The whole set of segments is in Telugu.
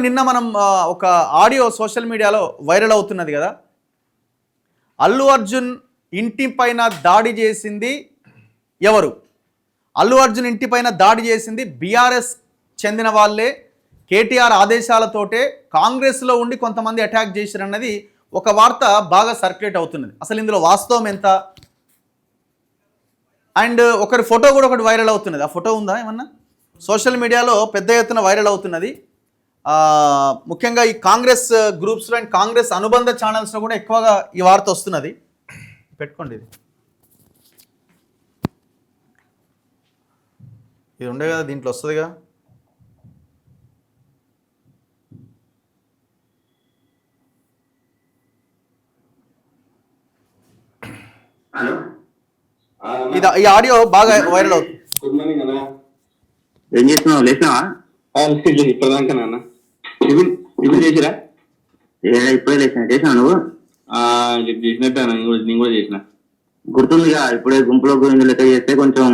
నిన్న మనం ఒక ఆడియో సోషల్ మీడియాలో వైరల్ అవుతున్నది కదా, అల్లు అర్జున్ ఇంటి పైన దాడి చేసింది ఎవరు? అల్లు అర్జున్ ఇంటి పైన దాడి చేసింది బీఆర్ఎస్ చెందిన వాళ్ళే, కేటీఆర్ ఆదేశాలతోటే కాంగ్రెస్లో ఉండి కొంతమంది అటాక్ చేశారన్నది ఒక వార్త బాగా సర్క్యులేట్ అవుతున్నది. అసలు ఇందులో వాస్తవం ఎంత? అండ్ ఒకరి ఫోటో కూడా ఒకటి వైరల్ అవుతున్నది. ఆ ఫోటో ఉందా ఏమన్నా? సోషల్ మీడియాలో పెద్ద ఎత్తున వైరల్ అవుతున్నది. ముఖ్యంగా ఈ కాంగ్రెస్ గ్రూప్స్లో అండ్ కాంగ్రెస్ అనుబంధ ఛానల్స్లో కూడా ఎక్కువగా ఈ వార్త వస్తున్నది. పెట్టుకోండి, ఇది ఉండే కదా, దీంట్లో వస్తుందిగా. ఇది ఈ ఆడియో బాగా వైరల్ అవుతుంది. గుడ్ మార్నింగ్ అన్న. ఏం చేస్తున్నావు? లేచినావా? ఇప్పటిదాకా నాన్న ఇప్పుడు చేసిరా? ఇప్పుడే చేసినా నువ్వు? చేసినట్టు నేను కూడా చేసిన. గుర్తుందిగా, ఇప్పుడే గుంపులో గురించి లెక్క చేస్తే కొంచెం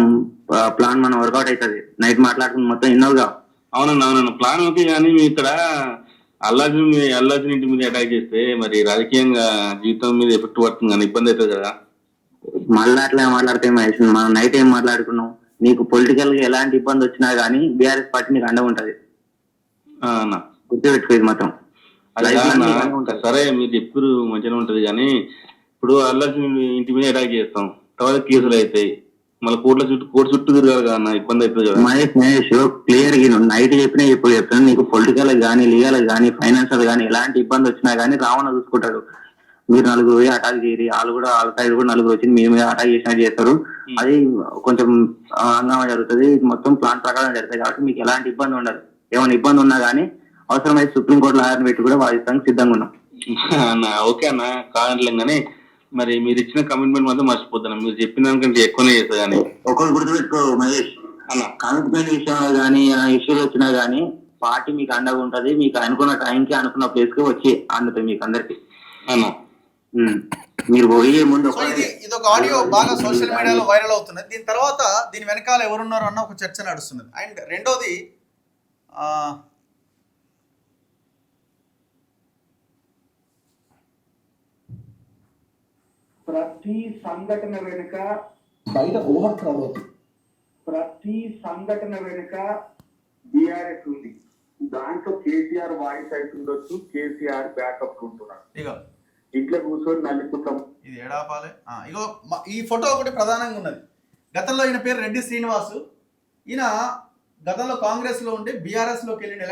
ప్లాన్ మనం వర్కౌట్ అవుతుంది. నైట్ మాట్లాడుకుని మొత్తం ఇన్నోగా. అవునన్న ప్లాన్ ఓకే, కానీ మీ ఇక్కడ అల్లాజున్ ఇంటి మీద అటాక్ చేస్తే మరి రాజకీయంగా జీవితం మీద ఎఫెక్ట్ పడుతుంది కానీ ఇబ్బంది అవుతుంది కదా. మళ్ళీ అట్లా మాట్లాడితే మహేష్, మనం నైట్ ఏం మాట్లాడుకున్నాం? నీకు పొలిటికల్ గా ఎలాంటి ఇబ్బంది వచ్చినా గానీ బీఆర్ఎస్ పార్టీ నీకు అండ ఉంటది. గుర్తుపెట్టుకోదు మొత్తం. సరే మీరు చెప్పారు మంచిగా ఉంటది, కానీ ఇప్పుడు అల్లాజున్ ఇంటి మీద అటాక్ చేస్తాం, తర్వాత కేసులు అవుతాయి, మళ్ళీ కోర్టు చుట్టూ తిరగాలి కదా, ఇబ్బంది అవుతుంది కదా. మహేష్ క్లియర్ గా నైట్ చెప్పినా ఇప్పుడు చెప్తాను, నీకు పొలిటికల్ గానీ లీగల్ గానీ ఫైనాన్షియల్ గానీ ఎలాంటి ఇబ్బంది వచ్చినా గానీ రావణ చూసుకుంటాడు. మీరు నలుగురు పోయి అటాక్ చేయరు, వాళ్ళు కూడా వాళ్ళ సైడ్ కూడా నలుగురు వచ్చి మీ మీద అటాక్ చేసినట్టు చేస్తారు. అది కొంచెం హంగామా జరుగుతుంది. మొత్తం ప్లాన్ ప్రకారం జరుగుతాయి కాబట్టి మీకు ఎలాంటి ఇబ్బంది ఉండదు. ఏమైనా ఇబ్బంది ఉన్నా గానీ అవసరమైతే సుప్రీంకోర్టు లాయర్ని పెట్టి కూడా వాదిస్తానికి సిద్ధంగా ఉన్నాం. ఓకే అన్న, కాదంటలేం కానీ మరి మీరు ఇచ్చిన కమిట్మెంట్ మాత్రం మర్చిపోతాను. మీరు చెప్పిన దానికంటే ఎక్కువనే చేస్తా. కానీ ఒకరు గుర్తుపెట్టుకో మహేష్ అన్న, కమిట్మెంట్ విషయంలో కానీ ఇష్యూలు వచ్చినా గానీ పార్టీ మీకు అండగా ఉంటది. మీకు అనుకున్న టైంకి అనుకున్న ప్లేస్ కి వచ్చి అందుతాయి మీకు అందరికి అన్న. మీరు పోయే ముందు ఇది ఒక ఆడియో బాగా సోషల్ మీడియాలో వైరల్ అవుతున్నది. దీని తర్వాత దీని వెనకాల ఎవరున్నారు అన్న ఒక చర్చ నడుస్తున్నది. అండ్ రెండోది, ప్రతి సంఘటన వెనుక బయట ఓవర్ క్రౌడ్ అవుతుంది. ప్రతి సంఘటన వెనుక బీఆర్ఎస్ ఉంది. దాంట్లో కేసీఆర్ వాయిస్ అవుతుండొచ్చు, కేసీఆర్ బ్యాకప్ ఉంటున్నాడు. ఇట్లా కూర్చొని నల్లిపుతాం. ఇది ఏడాపాలే. ఇగో ఈ ఫోటో ఒకటి ప్రధానంగా ఉన్నది. గతంలో ఈయన పేరు రెడ్డి శ్రీనివాసు. ఈయన గతంలో కాంగ్రెస్లో ఉండి బీఆర్ఎస్లోకి వెళ్ళిండు.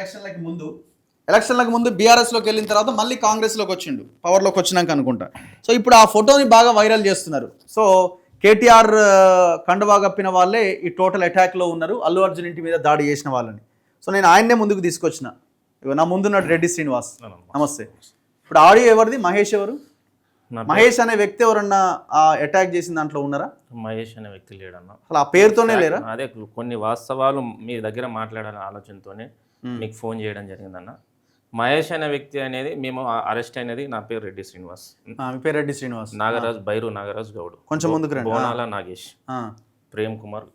ఎలక్షన్లకు ముందు బీఆర్ఎస్లోకి వెళ్ళిన తర్వాత మళ్ళీ కాంగ్రెస్లోకి వచ్చిండు, పవర్లోకి వచ్చినాక అనుకుంటా. సో ఇప్పుడు ఆ ఫోటోని బాగా వైరల్ చేస్తున్నారు. సో కేటీఆర్ కండువా కప్పిన వాళ్ళే ఈ టోటల్ అటాక్లో ఉన్నారు, అల్లు అర్జున్ ఇంటి మీద దాడి చేసిన వాళ్ళని. సో నేను ఆయన్నే ముందుకు తీసుకొచ్చిన. ఇగో నా ముందున్నాడు రెడ్డి శ్రీనివాస్. నమస్తే. ఇప్పుడు ఆడియో ఎవరిది? మహేష్ ఎవరు? మహేష్ అనే వ్యక్తి ఎవరన్నా అటాక్ చేసిన దాంట్లో ఉన్నారా? మహేష్ అనే వ్యక్తి లేడన్నా. అసలు ఆ పేరుతోనే లేరా? అదే కొన్ని వాస్తవాలు మీ దగ్గర మాట్లాడాలనే ఆలోచనతోనే మీకు ఫోన్ చేయడం జరిగిందన్న. మహేష్ అనే వ్యక్తి అనేది మేము అరెస్ట్ అయినది, నా పేరు రెడ్డి శ్రీనివాస్. మీ పేరు రెడ్డి శ్రీనివాస్. నాగరాజ్, బైరు నాగరాజ్ గౌడ్. కొంచెం ముందుకు రండి. బోనాల నాగేష్, ప్రేమ్ కుమార్.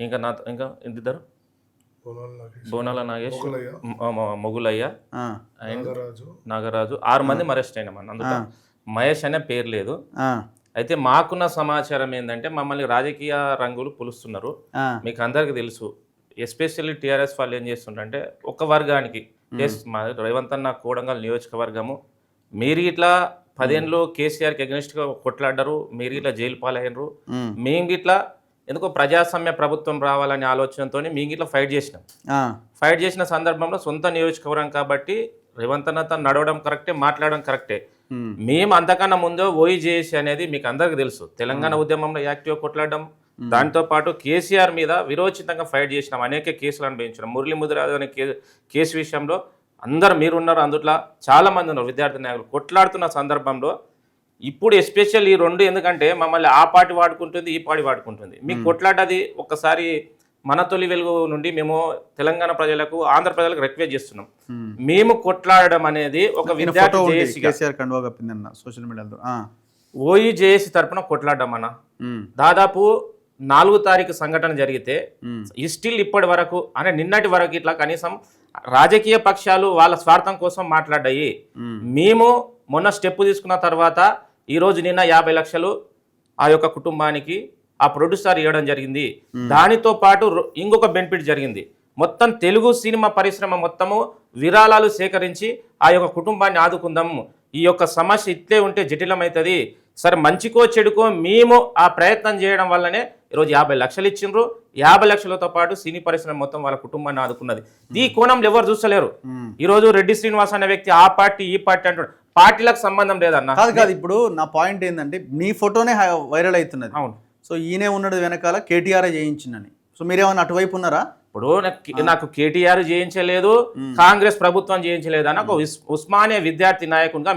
ఇంకా ఇద్దరు, బోనాల నాగేష్, మొగులయ్య అండ్ నాగరాజు. 6 మంది అరెస్ట్ అయినామన్న. అందులో మహేష్ అనే పేరు లేదు. అయితే మాకున్న సమాచారం ఏంటంటే మమ్మల్ని రాజకీయ రంగులు పులుస్తున్నారు. మీకు అందరికి తెలుసు, ఎస్పెషల్లీ టీఆర్ఎస్ వాళ్ళు ఏం చేస్తుంటే ఒక వర్గానికి, మా రేవంత్ అన్న కోడంగల్ నియోజకవర్గము, మీరు ఇట్లా 10 ఏళ్ళు కేసీఆర్కి అగెనిస్ట్గా కొట్లాడారు, మీరు ఇట్లా జైలు పాలయ్యారు, మేము ఇట్లా ఎందుకో ప్రజాస్వామ్య ప్రభుత్వం రావాలనే ఆలోచనతో మేము ఇట్లా ఫైట్ చేసిన సందర్భంలో సొంత నియోజకవర్గం కాబట్టి రేవంత్ అన్న తను నడవడం కరెక్టే, మాట్లాడడం కరెక్టే. మేము అంతకన్నా ముందు ఓఈజేఏసీ అనేది మీకు అందరికి తెలుసు, తెలంగాణ ఉద్యమంలో యాక్టివ్గా కొట్లాడడం, దాంతోపాటు కేసీఆర్ మీద విరోచితంగా ఫైట్ చేసినాం, అనేక కేసులు అనుభవించినాం. మురళీ ముదిరాజు అనే కేసు విషయంలో అందరు మీరున్నారు, అందుట్లో చాలామంది ఉన్నారు విద్యార్థి నాయకులు కొట్లాడుతున్న సందర్భంలో. ఇప్పుడు ఎస్పెషల్ ఈ రెండు, ఎందుకంటే మమ్మల్ని ఆ పార్టీ వాడుకుంటుంది, ఈ పార్టీ వాడుకుంటుంది. మీకు కొట్లాడది ఒక్కసారి మన తొలి వెలుగు నుండి మేము తెలంగాణ ప్రజలకు, ఆంధ్ర ప్రజలకు రిక్వెస్ట్ చేస్తున్నాం, మేము కొట్లాడడం అనేది ఒక విద్యార్థి ఓఈజేఏసీ తరఫున కొట్లాడడం అన్న. దాదాపు 4వ తారీఖు సంఘటన జరిగితే స్టిల్ ఇప్పటి వరకు, అంటే నిన్నటి వరకు ఇట్లా కనీసం రాజకీయ పక్షాలు వాళ్ళ స్వార్థం కోసం మాట్లాడాయి. మేము మొన్న స్టెప్ తీసుకున్న తర్వాత ఈరోజు నిన్న 50 లక్షలు ఆ యొక్క కుటుంబానికి ఆ ప్రొడ్యూసర్ ఇవ్వడం జరిగింది. దానితో పాటు ఇంకొక బెనిఫిట్ జరిగింది. మొత్తం తెలుగు సినిమా పరిశ్రమ మొత్తము విరాళాలు సేకరించి ఆ యొక్క కుటుంబాన్ని ఆదుకుందాము. ఈ యొక్క సమస్య ఇట్లే ఉంటే జటిలమవుతుంది. సరే మంచికో చెడుకో మేము ఆ ప్రయత్నం చేయడం వల్లనే ఈరోజు 50 లక్షలు ఇచ్చిండ్రు. 50 లక్షలతో పాటు సినీ పరిశ్రమ మొత్తం వాళ్ళ కుటుంబాన్ని ఆదుకున్నది. ఈ కోణంలో ఎవరు చూస్తలేరు. ఈరోజు రెడ్డి శ్రీనివాస్ అనే వ్యక్తి ఆ పార్టీ ఈ పార్టీ అంటాడు. పార్టీలకు సంబంధం లేదన్న. కాదు ఇప్పుడు నా పాయింట్ ఏంటంటే మీ ఫోటోనే వైరల్ అవుతున్నది. అవును, సో ఈయనే ఉన్నాడు వెనకాల, కేటీఆర్ చేయించిందని. సో మీరేమన్నా అటువైపు ఉన్నారా? ఇప్పుడు నాకు కేటీఆర్ చేయించలేదు, కాంగ్రెస్ ప్రభుత్వం చేయించలేదు అని ఒక ఉస్మానియా విద్యార్థి నాయకునిగా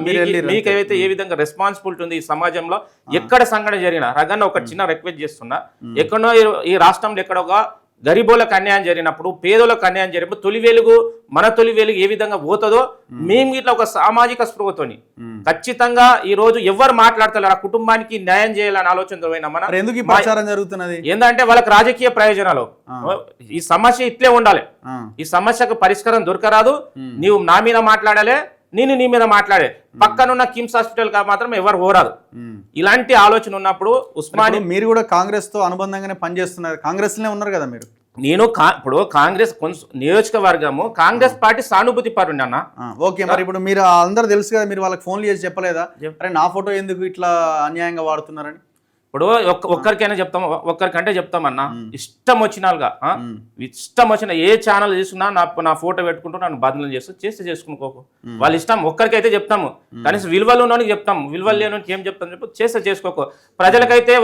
మీకైతే ఏ విధంగా రెస్పాన్సిబిలిటీ ఉంది ఈ సమాజంలో ఎక్కడ సంఘటన జరిగినా రగన్న ఒక చిన్న రిక్వెస్ట్ చేస్తున్నా. ఎక్కడో ఈ రాష్ట్రంలో ఎక్కడ ఒక గరీబోలకు అన్యాయం జరిగినప్పుడు, పేదోళ్ళకు అన్యాయం జరిగినప్పుడు మన తొలి వెలుగు ఏ విధంగా పోతుందో మేము ఇట్లా ఒక సామాజిక స్పృహతోని ఖచ్చితంగా ఈ రోజు ఎవరు మాట్లాడతారు ఆ కుటుంబానికి న్యాయం చేయాలని ఆలోచనతో పోయినా ఎందుకు ఈ ప్రచారం జరుగుతున్నది ఏంటంటే వాళ్ళకి రాజకీయ ప్రయోజనాలు. ఈ సమస్య ఇట్లే ఉండాలి, ఈ సమస్యకు పరిష్కారం దొరకరాదు. నీవు నా మీద మాట్లాడాలి, నేను నీ మీద మాట్లాడే. పక్కనున్న కిమ్స్ హాస్పిటల్ మాత్రం ఎవరు పోరాదు. ఇలాంటి ఆలోచన ఉన్నప్పుడు ఉస్మానియా మీరు కూడా కాంగ్రెస్ తో అనుబంధంగానే పనిచేస్తున్నారు, కాంగ్రెస్ లోనే ఉన్నారు కదా మీరు. నేను ఇప్పుడు కాంగ్రెస్ నియోజకవర్గము కాంగ్రెస్ పార్టీ సానుభూతి పరుండి అన్న. ఓకే, మరి ఇప్పుడు మీరు అందరు తెలుసు కదా, మీరు వాళ్ళకి ఫోన్లు చేసి చెప్పలేదా అరే నా ఫోటో ఎందుకు ఇట్లా అన్యాయంగా వాడుతున్నారని? ఇప్పుడు ఒక్కరికైనా చెప్తాం, ఒక్కరికంటే చెప్తామన్నా. ఇష్టం వచ్చినాలుగా ఇష్టం వచ్చిన ఏ ఛానల్ తీసుకున్నా నా ఫోటో పెట్టుకుంటూ నన్ను బదులు చేస్తే చేసుకునుకోకు. వాళ్ళ ఇష్టం. ఒక్కరికైతే చెప్తాము, కనీసం విలువలు ఉన్నోనికి చెప్తాము, విలువలు లేనోనికి ఏం చెప్తాం చెప్పు, చేస్తే చేసుకోకు. ప్రజలకైతే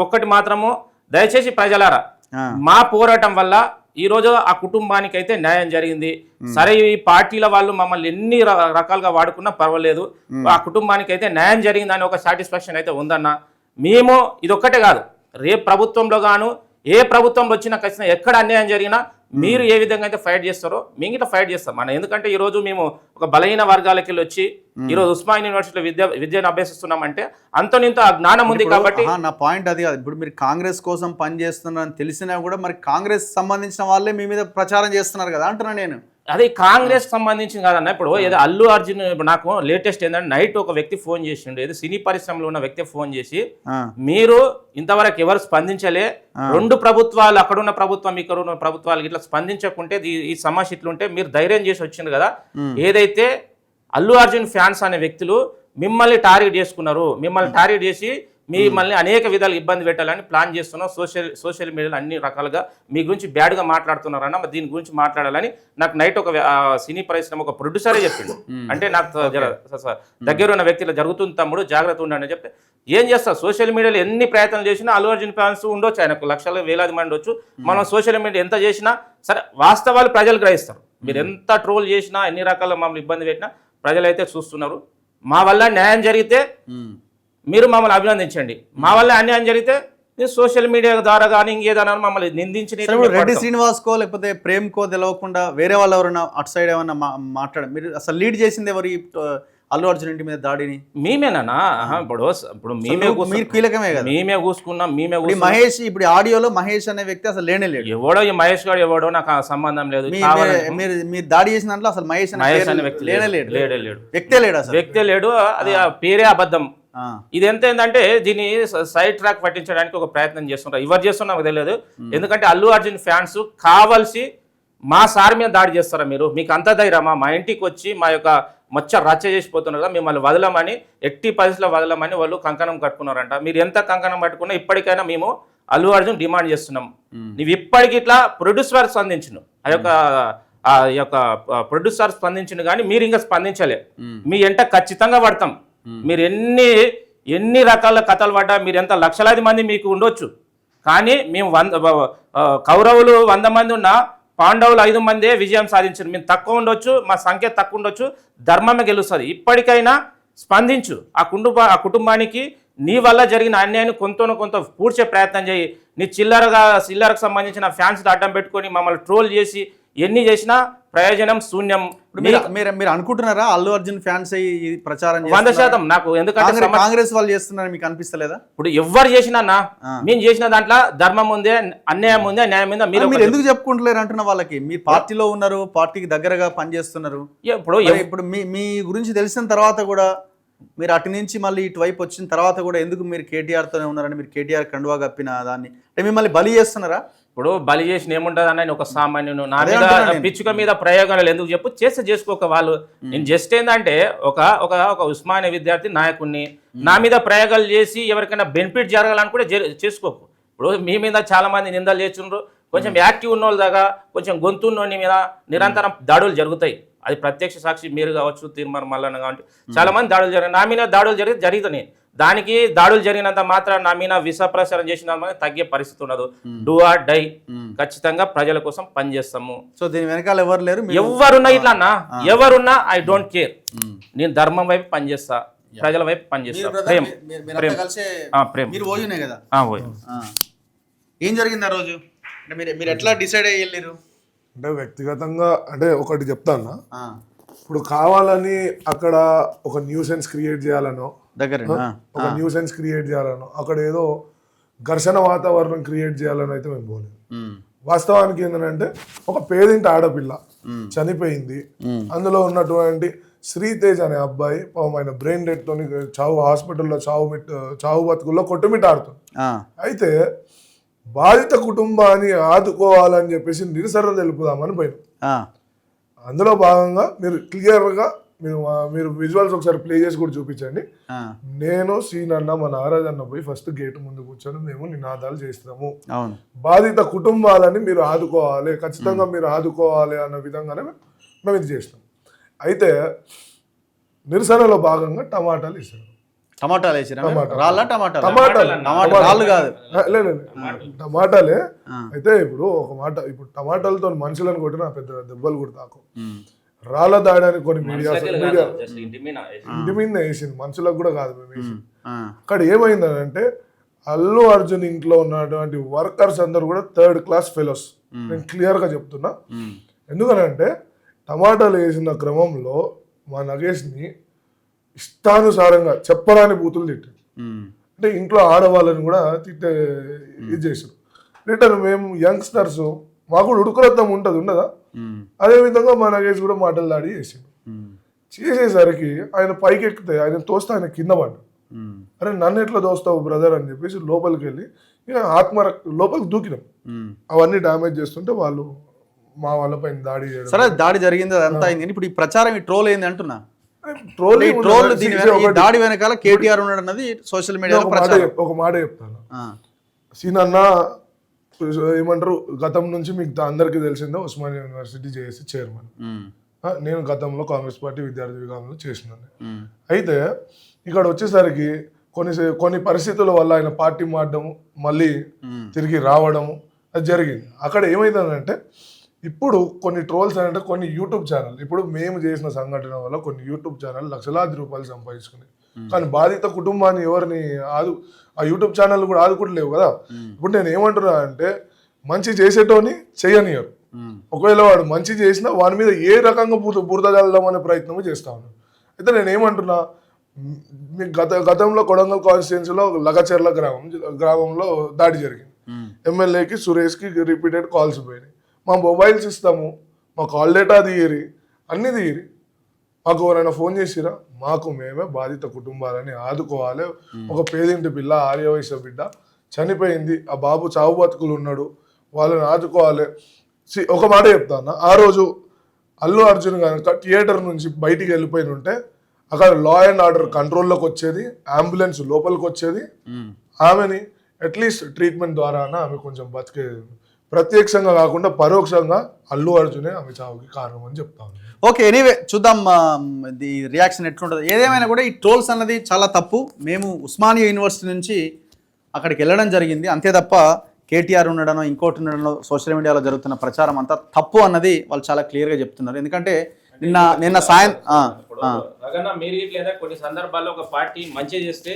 ఒక్కటి మాత్రము, దయచేసి ప్రజలారా, మా పోరాటం వల్ల ఈ రోజు ఆ కుటుంబానికి అయితే న్యాయం జరిగింది. సరే ఈ పార్టీల వాళ్ళు మమ్మల్ని ఎన్ని రకాలుగా వాడుకున్నా పర్వాలేదు, ఆ కుటుంబానికి అయితే న్యాయం జరిగింది అని ఒక సాటిస్ఫాక్షన్ అయితే ఉందన్న. మేము ఇదొక్కటే కాదు, రేపు ప్రభుత్వంలో గాను ఏ ప్రభుత్వంలో వచ్చినా ఖచ్చితంగా ఎక్కడ అన్యాయం జరిగినా మీరు ఏ విధంగా అయితే ఫైట్ చేస్తారో మేము ఇట్లా ఫైట్ చేస్తాం మన. ఎందుకంటే ఈరోజు మేము ఒక బలహీన వర్గాలకి వచ్చి ఈరోజు ఉస్మానియా యూనివర్సిటీలో విద్యను అభ్యసిస్తున్నామంటే అంతనింత జ్ఞానం ఉంది కాబట్టి. నా పాయింట్ అది కాదు. ఇప్పుడు మీరు కాంగ్రెస్ కోసం పని చేస్తున్నారని తెలిసినా కూడా మరి కాంగ్రెస్ సంబంధించిన వాళ్ళే మీ మీద ప్రచారం చేస్తున్నారు కదా అంటున్నా నేను. అదే కాంగ్రెస్ సంబంధించింది కాదన్న. ఇప్పుడు ఏదో అల్లు అర్జున్, ఇప్పుడు నాకు లేటెస్ట్ ఏంటంటే నైట్ ఒక వ్యక్తి ఫోన్ చేసిండు, ఏదో సినీ పరిశ్రమలో ఉన్న వ్యక్తి ఫోన్ చేసి మీరు ఇంతవరకు ఎవరు స్పందించలే, 2 ప్రభుత్వాలు అక్కడున్న ప్రభుత్వం ఇక్కడున్న ప్రభుత్వాలు ఇట్లా స్పందించకుంటే ఈ సమస్య ఇట్లుంటే మీరు ధైర్యం చేసి వచ్చింది కదా. ఏదైతే అల్లు అర్జున్ ఫ్యాన్స్ అనే వ్యక్తులు మిమ్మల్ని టార్గెట్ చేసుకున్నారు, మిమ్మల్ని టార్గెట్ చేసి మిమ్మల్ని అనేక విధాలు ఇబ్బంది పెట్టాలని ప్లాన్ చేస్తున్నాం. సోషల్ మీడియాలో అన్ని రకాలుగా మీ గురించి బ్యాడ్గా మాట్లాడుతున్నారన్న, దీని గురించి మాట్లాడాలని నాకు నైట్ ఒక సినీ పరిశ్రమ ఒక ప్రొడ్యూసరే చెప్పిండు. అంటే నాకు దగ్గర ఉన్న వ్యక్తిలో జరుగుతుంది తమ్ముడు, జాగ్రత్త ఉండండి చెప్తే ఏం చేస్తా. సోషల్ మీడియాలో ఎన్ని ప్రయత్నాలు చేసినా అల్లు అర్జున్ ఫ్యాన్స్ ఉండొచ్చు, ఆయనకు లక్షల వేలాది మంది ఉండొచ్చు. మనం సోషల్ మీడియా ఎంత చేసినా సరే వాస్తవాలు ప్రజలు గ్రహిస్తారు. మీరు ఎంత ట్రోల్ చేసినా ఎన్ని రకాల మమ్మల్ని ఇబ్బంది పెట్టినా ప్రజలైతే చూస్తున్నారు. మా వల్ల న్యాయం జరిగితే మీరు మమ్మల్ని అభినందించండి, మా వల్ల అన్యాయం జరిగితే మీరు సోషల్ మీడియా ద్వారా కానీ ఇంకేదైనా మమ్మల్ని నిందించి. రెడ్డి శ్రీనివాస్ కో లేకపోతే ప్రేమ్ కో తెలవకుండా వేరే వాళ్ళు ఎవరైనా అటు సైడ్ ఏమన్నా మాట్లాడారు? మీరు అసలు లీడ్ చేసింది ఎవరు అల్లు అర్జున్ ఇంటి మీద దాడిని? మేమేనా? ఇప్పుడు మీరు కీలకమే కదా, మేమే కూసుకున్నాం. మహేష్ ఇప్పుడు ఆడియోలో మహేష్ అనే వ్యక్తి అసలు లేనే లేడు. ఎవడో ఈ మహేష్ గారు ఎవడో నాకు సంబంధం లేదు. మీరు దాడి చేసిన దాంట్లో అసలు మహేష్ అనే వ్యక్తి లేనే లేడు. వ్యక్తే లేడు, అసలు వ్యక్తే లేడు. అది పేరే అబద్ధం. ఇది ఎంత ఏంటంటే దీన్ని సైడ్ ట్రాక్ పట్టించడానికి ఒక ప్రయత్నం చేస్తుంటారు. ఎవరు చేస్తున్నా నాకు తెలియదు. ఎందుకంటే అల్లు అర్జున్ ఫ్యాన్స్ కావాల్సి మా సార్ మీద దాడి చేస్తారా మీరు? మీకు అంత ధైర్యమా? మా ఇంటికి వచ్చి మా యొక్క రచ్చ చేసిపోతున్నారు కదా, మిమ్మల్ని వదలమని, ఎట్టి పరిస్థితుల్లో వదలమని వాళ్ళు కంకణం కట్టుకున్నారంట. మీరు ఎంత కంకణం పట్టుకున్నా ఇప్పటికైనా మేము అల్లు అర్జున్ డిమాండ్ చేస్తున్నాం. నువ్వు ఇప్పటికి ఇట్లా ప్రొడ్యూసర్ స్పందించును, ఆ యొక్క ప్రొడ్యూసర్ స్పందించును కానీ మీరు ఇంకా స్పందించలే. మీ ఎంట ఖచ్చితంగా పడతాం. మీరు ఎన్ని రకాల కథలు పడ్డా, మీరు ఎంత లక్షలాది మంది మీకు ఉండొచ్చు, కానీ మేము కౌరవులు 100 మంది ఉన్నా పాండవులు 5 మందే విజయం సాధించారు. మేము తక్కువ ఉండొచ్చు, మా సంఖ్య తక్కువ ఉండొచ్చు, ధర్మమే గెలుస్తుంది. ఇప్పటికైనా స్పందించు. ఆ కుటుంబానికి నీ వల్ల జరిగిన అన్యాయాన్ని కొంత పూడ్చే ప్రయత్నం చేయి. నీ చిల్లరకు సంబంధించిన ఫ్యాన్స్ అడ్డం పెట్టుకొని మమ్మల్ని ట్రోల్ చేసి ఎన్ని చేసినా ప్రయోజనం శూన్యం. మీరు అనుకుంటున్నారా అల్లు అర్జున్ ఫ్యాన్స్ ఈ ప్రచారం 100% నాకు, ఎందుకంటే కాంగ్రెస్ వాళ్ళు చేస్తున్నారు మీకు అనిపిస్తలేదా? ఇప్పుడు ఎవరు చేసినా మేము చేసిన దాంట్లో ధర్మం ఉందే, అన్యాయం ఉందే, న్యాయం ఉందే. మీరు ఎందుకు చెప్పుకుంటలేరు అంటున్న వాళ్ళకి? మీ పార్టీలో ఉన్నారు, పార్టీకి దగ్గరగా పనిచేస్తున్నారు. ఇప్పుడు మీ గురించి తెలిసిన తర్వాత కూడా మీరు అటు నుంచి మళ్ళీ ఇటువైపు వచ్చిన తర్వాత కూడా ఎందుకు మీరు కేటీఆర్తోనే ఉన్నారని మీరు కేటీఆర్ కండువా కప్పిన దాన్ని అంటే మిమ్మల్ని బలి చేస్తున్నారా? ఇప్పుడు బలి చేసిన ఏముంటుంది అన్న, ఒక సామాన్యును నా మీద పిచ్చుక మీద ప్రయోగాలు ఎందుకు చెప్పు, చేస్తే చేసుకోక వాళ్ళు. నేను జస్ట్ ఏంటంటే ఒక ఉస్మానియా విద్యార్థి నాయకుడిని, నా మీద ప్రయోగాలు చేసి ఎవరికైనా బెనిఫిట్ జరగాలనుకుంటే చేసుకోకు. ఇప్పుడు మీ మీద చాలా మంది నిందలు చేస్తుండ్రు, కొంచెం యాక్టివ్ ఉన్న వాళ్ళ దాకా కొంచెం గొంతున్నోని మీద నిరంతరం దాడులు జరుగుతాయి. అది ప్రత్యక్ష సాక్షి మీరు కావచ్చు, తీర్మార్ మల్లన్న కావచ్చు, చాలా మంది దాడులు జరిగాయి. నా మీద దాడులు జరుగుతున్నాయి. దానికి దాడులు జరిగినంత మాత్రం నా మీద విష ప్రచారం చేసిన తగ్గే పరిస్థితి ఉండదు. డూ ఆర్ డై, ఖచ్చితంగా ప్రజల కోసం పనిచేస్తాము. సో దీని వెనకాల ఎవరు లేరు, ఎవరున్నా ఇట్లా అన్న, ఎవరున్నా ఐ డోంట్ కేర్. నేను ధర్మం వైపు పనిచేస్తా, ప్రజల వైపు పనిచేస్తా. ఏం జరిగింది ఆ రోజు? మీరు ఎట్లా డిసైడ్ అయ్యి వెళ్ళారు? అంటే వ్యక్తిగతంగా అంటే ఒకటి చెప్తాను, ఇప్పుడు కావాలని అక్కడ ఒక న్యూసెన్స్ క్రియేట్ చేయాలనో, ఒక న్యూసెన్స్ క్రియేట్ చేయాలనో, అక్కడ ఏదో ఘర్షణ వాతావరణం క్రియేట్ చేయాలని అయితే మేము పోలేదు. వాస్తవానికి ఏంటంటే ఒక పేదింటి ఆడపిల్ల చనిపోయింది, అందులో ఉన్నటువంటి శ్రీతేజ్ అనే అబ్బాయి పాపం ఆయన బ్రెయిన్ డెడ్ తోని హాస్పిటల్లో చావు బతుకుల్లో కొట్టుమిట్టాడుతుంది. అయితే బాధిత కుటుంబాన్ని ఆదుకోవాలని చెప్పేసి నిరసన తెలుపుదామని పోయినాం. అందులో భాగంగా మీరు క్లియర్గా మీరు విజువల్స్ ఒకసారి ప్లే చేసి కూడా చూపించండి. నేను సీనన్న మా నారాజ్ అన్న పోయి ఫస్ట్ గేట్ ముందు కూర్చొని మేము నినాదాలు చేస్తున్నాము, బాధిత కుటుంబాలని మీరు ఆదుకోవాలి, ఖచ్చితంగా మీరు ఆదుకోవాలి అన్న విధంగానే మేము ఇది చేసినాం. అయితే నిరసనలో భాగంగా టమాటాలు ఇస్తాం. టమాటాలు వేసిరా? టమాటాలే. అయితే ఇప్పుడు ఒక మాట, ఇప్పుడు టమాటాలతో మనుషులను కొట్టిన పెద్ద దెబ్బలు కూడా తాకు, రాళ్ళ దాడని కొన్ని మీడియా ఇంటి మీద వేసింది, మనుషులకు కూడా కాదు మేము వేసింది. అక్కడ ఏమైందంటే అల్లు అర్జున్ ఇంట్లో ఉన్నటువంటి వర్కర్స్ అందరు కూడా 3rd క్లాస్ ఫెలోస్. నేను క్లియర్ గా చెప్తున్నా. ఎందుకనంటే టమాటాలు వేసిన క్రమంలో మా నగేష్ని ఇష్టానుసారంగా చెప్పరాని బూతులు తిట్టారు. అంటే ఇంట్లో ఆడవాళ్ళని కూడా తిట్టే ఇది చేశారు. రిటర్న్ మేము యంగ్స్టర్స్, మాకు కూడా ఉడుకురత్నం ఉండదా? అదే విధంగా మా నగేష్ కూడా మాటలు దాడి చేసాడు. చేసేసరికి ఆయన పైకి ఎక్కితే ఆయన తోస్తే ఆయన కింద పడ్డాడు. అరే నన్ను ఎట్లా దోస్తావు బ్రదర్ అని చెప్పేసి లోపలికి వెళ్ళి ఇక లోపలికి దూకినాం. అవన్నీ డ్యామేజ్ చేస్తుంటే వాళ్ళు మా వాళ్ళపై దాడి చేయడం. సరే దాడి జరిగింది, అదంతా అయింది. ఇప్పుడు ఈ ప్రచారం ఈ ట్రోల్ అయింది అంటున్నా. దాడి వెనకాల కేటీఆర్ ఉన్నాడు అన్నది సోషల్ మీడియా. ఒక మాట చెప్తాను, సీనన్న ఏమంటారు, గతం నుంచి మీకు అందరికీ తెలిసిందే ఉస్మానియా యూనివర్సిటీ జేఏసీ చైర్మన్. నేను గతంలో కాంగ్రెస్ పార్టీ విద్యార్థి విభాగంలో చేసినాను. అయితే ఇక్కడ వచ్చేసరికి కొన్ని పరిస్థితుల వల్ల ఆయన పార్టీ మారడము, మళ్ళీ తిరిగి రావడము అది జరిగింది. అక్కడ ఏమైందంటే ఇప్పుడు కొన్ని ట్రోల్స్ అంటే కొన్ని యూట్యూబ్ ఛానల్, ఇప్పుడు మేము చేసిన సంఘటన వల్ల కొన్ని యూట్యూబ్ ఛానల్ లక్షలాది రూపాయలు సంపాదించుకున్నాయి. కానీ బాధిత కుటుంబాన్ని ఎవరిని ఆ యూట్యూబ్ ఛానల్ కూడా ఆదుకుంటలేవు కదా. ఇప్పుడు నేను ఏమంటున్నా అంటే మంచి చేసేటోని చేయనియరు. ఒకవేళ వాడు మంచి చేసినా వాడి మీద ఏ రకంగా బురద చల్లదామనే ప్రయత్నం చేస్తా ఉన్నాను. అయితే నేను ఏమంటున్నా, గతంలో కొడంగల్ కాన్స్టిట్యున్సీలో లగచెర్ల గ్రామంలో దాడి జరిగింది. ఎమ్మెల్యేకి సురేష్కి రిపీటెడ్ కాల్స్ పోయినాయి. మా మొబైల్స్ ఇస్తాము, మా కాల్ డేటా తీయరి, అన్నీ తీయరి. మాకు ఎవరైనా ఫోన్ చేసిరా? మాకు మేమే బాధిత కుటుంబాలని ఆదుకోవాలి. ఒక పేదింటి పిల్ల, ఆర్యవైశ్య బిడ్డ చనిపోయింది, ఆ బాబు చావు బతుకులు ఉన్నాడు, వాళ్ళని ఆదుకోవాలి. ఒక మాట చెప్తాను, ఆ రోజు అల్లు అర్జున్ కనుక థియేటర్ నుంచి బయటికి వెళ్ళిపోయిన ఉంటే అక్కడ లా అండ్ ఆర్డర్ కంట్రోల్లోకి వచ్చేది, అంబులెన్స్ లోపలికి వచ్చేది, ఆమెని అట్లీస్ట్ ట్రీట్మెంట్ ద్వారా ఆమె కొంచెం బతికేది. ప్రత్యక్షంగా కాకుండా పరోక్షంగా అల్లు అర్జునే ఆమె చావుకి కారణం అని చెప్తాను. ఓకే, ఎనీవే చూద్దాం ది రియాక్షన్ ఎట్లుంటుంది. ఏదేమైనా కూడా ఈ ట్రోల్స్ అన్నది చాలా తప్పు. మేము ఉస్మానియా యూనివర్సిటీ నుంచి అక్కడికి వెళ్ళడం జరిగింది, అంతే తప్ప కేటీఆర్ ఉండడనో ఇంకోటి ఉండడనో సోషల్ మీడియాలో జరుగుతున్న ప్రచారం అంతా తప్పు అన్నది వాళ్ళు చాలా క్లియర్గా చెప్తున్నారు. ఎందుకంటే నిన్న మీరు ఇట్లా కొన్ని సందర్భాల్లో ఒక పార్టీ మంచి చేస్తే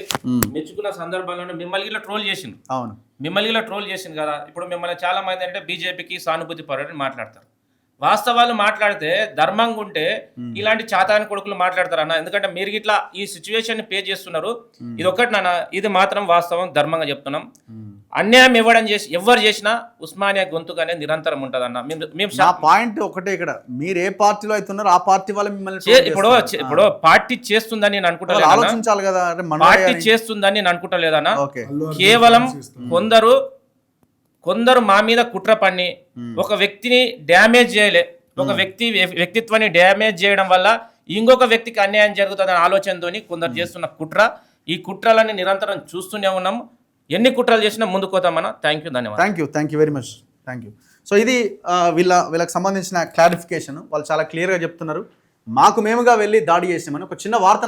మెచ్చుకున్న సందర్భాల్లో మిమ్మల్ని ఇలా ట్రోల్ చేసింది. అవును, మిమ్మల్ని ఇలా ట్రోల్ చేసింది కదా. ఇప్పుడు మిమ్మల్ని చాలా మంది అంటే బీజేపీకి సానుభూతి పరుడని మాట్లాడతారు. వాస్తవాలు మాట్లాడితే ధర్మంగా ఉంటే ఇలాంటి చాతాని కొడుకులు మాట్లాడతారు అన్న. ఎందుకంటే మీరు ఇట్లా ఈ సిచ్యువేషన్ పే చేస్తున్నారు. ఇది ఒకటి నాన్న, ఇది మాత్రం వాస్తవం, ధర్మంగా చెప్తున్నాం. అన్యాయం ఎవరు చేసినా ఉస్మానియా గొంతుగానే నిరంతరం ఉంటది అన్న. మేము నా పాయింట్ ఒకటే, ఇక్కడ మీరు ఏ పార్టీలో అవుతున్నారో ఆ పార్టీ వాళ్ళ మిమ్మల్ని ఇప్పుడు పార్టీ చేస్తుందని నేను అనుకుంటా, ఆలోచించాలి కదా. పార్టీ చేస్తుందని నేను అనుకుంటలేదన్నా. కేవలం కొందరు మా మీద కుట్ర పన్ని ఒక వ్యక్తిని డ్యామేజ్ చేయలే, ఒక వ్యక్తిత్వాన్ని డ్యామేజ్ చేయడం వల్ల ఇంకొక వ్యక్తికి అన్యాయం జరుగుతుందనే ఆలోచనతోని కొందరు చేస్తున్న కుట్ర. ఈ కుట్రలని నిరంతరం చూస్తూనే ఉన్నాం. ఎన్ని కుట్రలు చేసినా ముందుకు పోతామన్నా. థ్యాంక్ యూ, ధన్యవాదాలు. Thank you very much. Thank you. So ఇది వీళ్ళకి సంబంధించిన క్లారిఫికేషన్. వాళ్ళు చాలా క్లియర్గా చెప్తున్నారు. మాకు మేముగా వెళ్ళి దాడి చేసామని. ఒక చిన్న వార్త